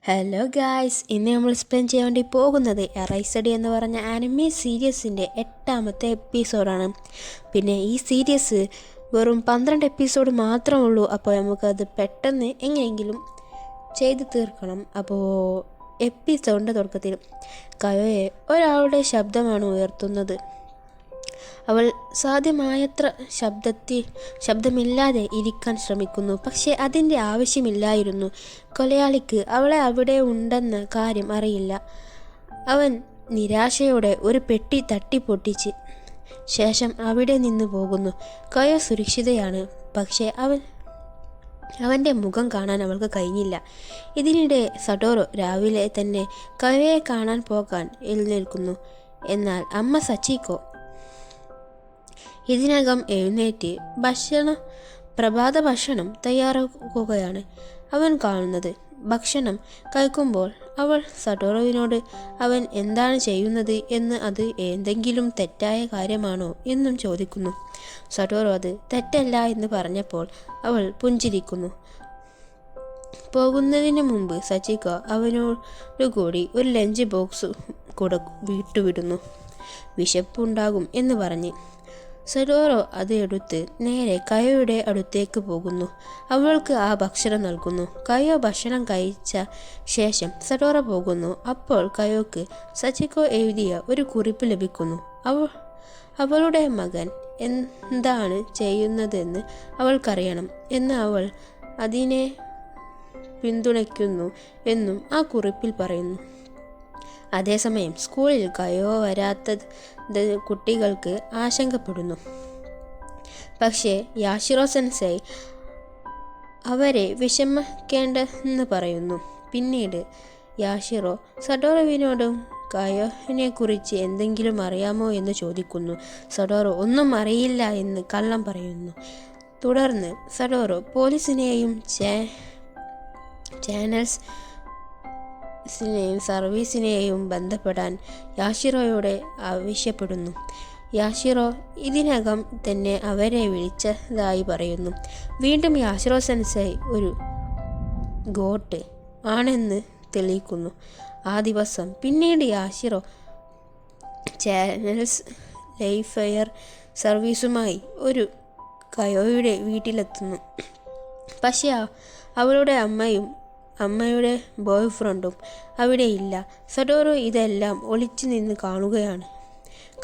Hello guys, ഇന്ന് നമ്മൾ spend ചെയ്യാൻ വേണ്ടി പോകുന്നത് എറൈസഡി എന്ന് പറഞ്ഞ ആനിമേ സീരീസിൻ്റെ 8ാമത്തെ എപ്പിസോഡാണ്. പിന്നെ ഈ സീരീസ് വെറും 12 എപ്പിസോഡ് മാത്രമേ ഉള്ളൂ. അപ്പോൾ നമുക്കത് പെട്ടെന്ന് എങ്ങനെയെങ്കിലും ചെയ്ത് തീർക്കണം. അപ്പോൾ എപ്പിസോഡിൻ്റെ തുടക്കത്തിൽ കയോയെ ഒരാളുടെ ശബ്ദമാണ് ഉയർത്തുന്നത്. അവൾ സാധ്യമായത്ര ശബ്ദമില്ലാതെ ഇരിക്കാൻ ശ്രമിക്കുന്നു. പക്ഷേ അതിൻ്റെ ആവശ്യമില്ലായിരുന്നു. കൊലയാളിക്ക് അവളെ അവിടെ ഉണ്ടെന്ന കാര്യം അറിയില്ല. അവൻ നിരാശയോടെ ഒരു പെട്ടി തട്ടിപ്പൊട്ടിച്ച് ശേഷം അവിടെ നിന്ന് പോകുന്നു. കയോ സുരക്ഷിതയാണ്, പക്ഷേ അവൻ്റെ മുഖം കാണാൻ അവൾക്ക് കഴിഞ്ഞില്ല. ഇതിനിടെ സടോറോ രാവിലെ തന്നെ കയോയെ കാണാൻ പോകാൻ എഴുന്നേൽക്കുന്നു. എന്നാൽ അമ്മ സച്ചിക്കോ ഇതിനകം എഴുന്നേറ്റ് പ്രഭാത ഭക്ഷണം തയ്യാറാക്കുകയാണ്. അവൻ കാണുന്നത് ഭക്ഷണം കഴിക്കുമ്പോൾ അവൾ സടോറോവിനോട് അവൻ എന്താണ് ചെയ്യുന്നത് എന്ന്, അത് എന്തെങ്കിലും തെറ്റായ കാര്യമാണോ എന്നും ചോദിക്കുന്നു. സടോറോ അത് തെറ്റല്ല എന്ന് പറഞ്ഞപ്പോൾ അവൾ പുഞ്ചിരിക്കുന്നു. പോകുന്നതിന് മുമ്പ് സച്ചിക്കോ അവനോട് കൂടി ഒരു ലഞ്ച് ബോക്സ് കൂടെ വിട്ടുവിടുന്നു. വിശപ്പുണ്ടാകും എന്ന് പറഞ്ഞ് സടോറോ അത് എടുത്ത് നേരെ കയോയുടെ അടുത്തേക്ക് പോകുന്നു. അവൾക്ക് ആ ഭക്ഷണം നൽകുന്നു. കയോ ഭക്ഷണം കഴിച്ച ശേഷം സടോറോ പോകുന്നു. അപ്പോൾ കയോക്ക് സച്ചിക്കോ എഴുതിയ ഒരു കുറിപ്പ് ലഭിക്കുന്നു. അവളുടെ മകൻ എന്താണ് ചെയ്യുന്നതെന്ന് അവൾക്കറിയണം എന്ന്, അവൾ അതിനെ പിന്തുണയ്ക്കുന്നു എന്നും ആ കുറിപ്പിൽ പറയുന്നു. അതേസമയം സ്കൂളിൽ കയോ വരാത്തത് കുട്ടികൾക്ക് ആശങ്കപ്പെടുന്നു. പക്ഷേ യാഷിറോ സെൻസൈ അവരെ വിഷമിക്കേണ്ടെന്ന് പറയുന്നു. പിന്നീട് യാഷിറോ സടോറോവിനോടും കയോനെ കുറിച്ച് എന്തെങ്കിലും അറിയാമോ എന്ന് ചോദിക്കുന്നു. സടോറോ ഒന്നും അറിയില്ല എന്ന് കള്ളം പറയുന്നു. തുടർന്ന് സടോറോ പോലീസിനെയും സർവീസിനെയും ബന്ധപ്പെടാൻ യാഷിറോയോട് ആവശ്യപ്പെടുന്നു. യാഷിറോ ഇതിനകം തന്നെ അവരെ വിളിച്ചതായി പറയുന്നു. വീണ്ടും യാഷിറോ സെൻസൈ ഒരു ഗോട്ട് ആണെന്ന് തെളിയിക്കുന്നു. ആ ദിവസം പിന്നീട് യാഷിറോ ചാനൽസ് ലൈഫ് ഫയർ സർവീസുമായി ഒരു കയോയുടെ വീട്ടിലെത്തുന്നു. പക്ഷേ അവളുടെ അമ്മയുടെ ബോയ്ഫ്രണ്ടും അവിടെയില്ല. സടോറോ ഇതെല്ലാം ഒളിച്ചു നിന്ന് കാണുകയാണ്.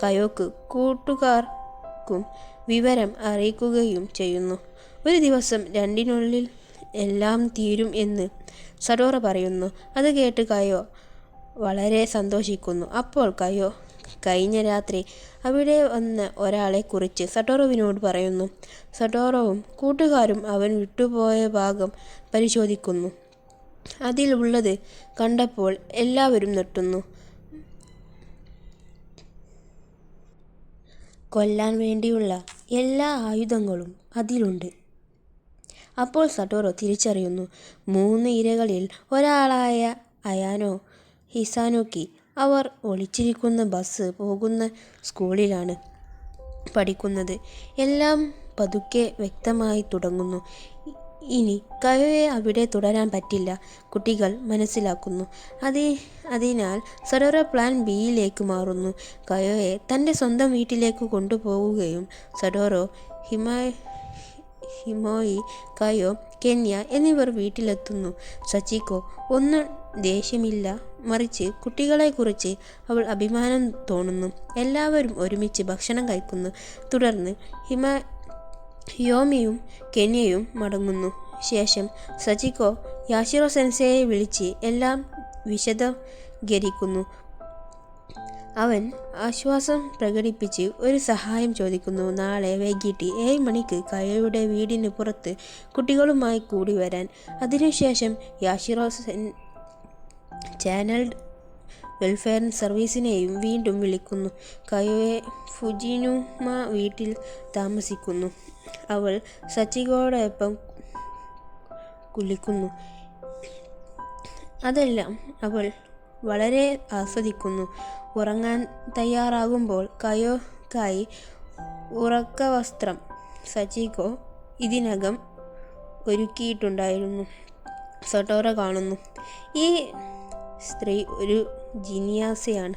കയോക്ക് കൂട്ടുകാർക്കും വിവരം അറിയിക്കുകയും ചെയ്യുന്നു. ഒരു ദിവസം 2-നുള്ളിൽ എല്ലാം തീരും എന്ന് സടോറോ പറയുന്നു. അത് കേട്ട് കയോ വളരെ സന്തോഷിക്കുന്നു. അപ്പോൾ കയോ കഴിഞ്ഞ രാത്രി അവിടെ വന്ന ഒരാളെ കുറിച്ച് സടോറോവിനോട് പറയുന്നു. സടോറോവും കൂട്ടുകാരും അവൻ വിട്ടുപോയ ഭാഗം പരിശോധിക്കുന്നു. അതിലുള്ളത് കണ്ടപ്പോൾ എല്ലാവരും ഞെട്ടുന്നു. കൊല്ലാൻ വേണ്ടിയുള്ള എല്ലാ ആയുധങ്ങളും അതിലുണ്ട്. അപ്പോൾ സടോറോ തിരിച്ചറിയുന്നു, 3 ഇരകളിൽ ഒരാളായ അയാനോ ഹിസാനുക്കി അവർ ഒളിച്ചിരിക്കുന്ന ബസ് പോകുന്ന സ്കൂളിലാണ് പഠിക്കുന്നത്. എല്ലാം പതുക്കെ വ്യക്തമായി തുടങ്ങുന്നു. ഇനി കയോയെ അവിടെ തുടരാൻ പറ്റില്ല, കുട്ടികൾ മനസ്സിലാക്കുന്നു. അതിനാൽ സടോറോ പ്ലാൻ ബിയിലേക്ക് മാറുന്നു. കയോയെ തൻ്റെ സ്വന്തം വീട്ടിലേക്ക് കൊണ്ടുപോവുകയും സടോറോ, ഹിമോയി, കയോ, കെന്യ എന്നിവർ വീട്ടിലെത്തുന്നു. സച്ചിക്കോ ഒന്നും ദേഷ്യമില്ല, മറിച്ച് കുട്ടികളെക്കുറിച്ച് അവൾ അഭിമാനം തോന്നുന്നു. എല്ലാവരും ഒരുമിച്ച് ഭക്ഷണം കഴിക്കുന്നു. തുടർന്ന് ഹിയോമിയും കെന്യയും മടങ്ങുന്നു. ശേഷം സച്ചിക്കോ യാഷിറോ സെൻസെയെ വിളിച്ച് എല്ലാം വിശദീകരിക്കുന്നു. അവൻ ആശ്വാസം പ്രകടിപ്പിച്ച് ഒരു സഹായം ചോദിക്കുന്നു. നാളെ വൈകിട്ട് 7 മണിക്ക് കയോയുടെ വീടിന് പുറത്ത് കുട്ടികളുമായി കൂടി വരാൻ. അതിനുശേഷം യാഷിറോ ചാനൽ വെൽഫെയർ സർവീസിനെയും വീണ്ടും വിളിക്കുന്നു. കയോയെ ഫുജിനുമ വീട്ടിൽ താമസിക്കുന്നു. അവൾ സച്ചിക്കോടൊപ്പം കുളിക്കുന്നു. അതെല്ലാം അവൾ വളരെ ആസ്വദിക്കുന്നു. ഉറങ്ങാൻ തയ്യാറാകുമ്പോൾ കയോക്കായി ഉറക്കവസ്ത്രം സച്ചിക്കോ ഇതിനകം ഒരുക്കിയിട്ടുണ്ടായിരുന്നു. സടോറോ കാണുന്നു. ഈ സ്ത്രീ ഒരു ജിനിയാസയാണ്.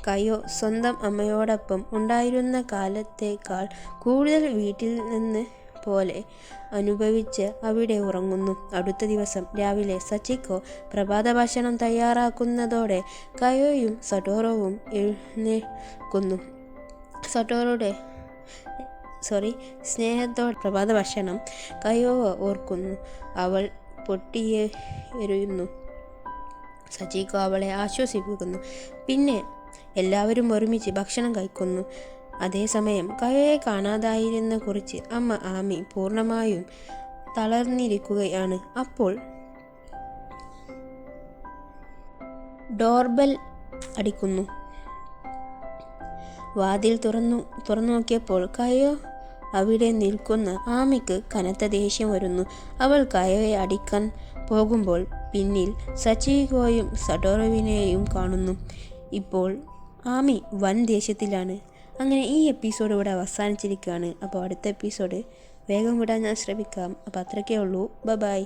കയോ സ്വന്തം അമ്മയോടൊപ്പം ഉണ്ടായിരുന്ന കാലത്തേക്കാൾ കൂടുതൽ വീട്ടിൽ നിന്ന് പോലെ അനുഭവിച്ച് അവിടെ ഉറങ്ങുന്നു. അടുത്ത ദിവസം രാവിലെ സച്ചിക്കോ പ്രഭാത ഭക്ഷണം തയ്യാറാക്കുന്നതോടെ കയോയും സട്ടോറോവും എഴുന്നേൽക്കുന്നു. സ്നേഹത്തോടെ പ്രഭാത ഭക്ഷണം കയോ ഓർക്കുന്നു. അവൾ പൊട്ടിയെറിയുന്നു. സച്ചിക്കോ അവളെ ആശ്വസിപ്പിക്കുന്നു. പിന്നെ എല്ലാവരും ഒരുമിച്ച് ഭക്ഷണം കഴിക്കുന്നു. അതേസമയം കയോയെ കാണാതായിരുന്ന കുറിച്ച് അമ്മ ആമി പൂർണ്ണമായും തളർന്നിരിക്കുകയാണ്. അപ്പോൾ ഡോർബെൽ അടിക്കുന്നു. വാതിൽ തുറന്നു നോക്കിയപ്പോൾ കയോ അവിടെ നിൽക്കുന്ന ആമിക്ക് കനത്ത ദേഷ്യം വരുന്നു. അവൾ കയോയെ അടിക്കാൻ പോകുമ്പോൾ പിന്നിൽ സച്ചിക്കോയും സട്ടോറോവിനെയും കാണുന്നു. ഇപ്പോൾ ആമി വൻ ദേഷ്യത്തിലാണ്. അങ്ങനെ ഈ എപ്പിസോഡ് ഇവിടെ അവസാനിച്ചിരിക്കുകയാണ്. അപ്പോൾ അടുത്ത എപ്പിസോഡ് വേഗം വിടാൻ ഞാൻ ശ്രമിക്കാം. അപ്പോൾ അത്രയ്ക്കേ ഉള്ളൂ. ബൈ.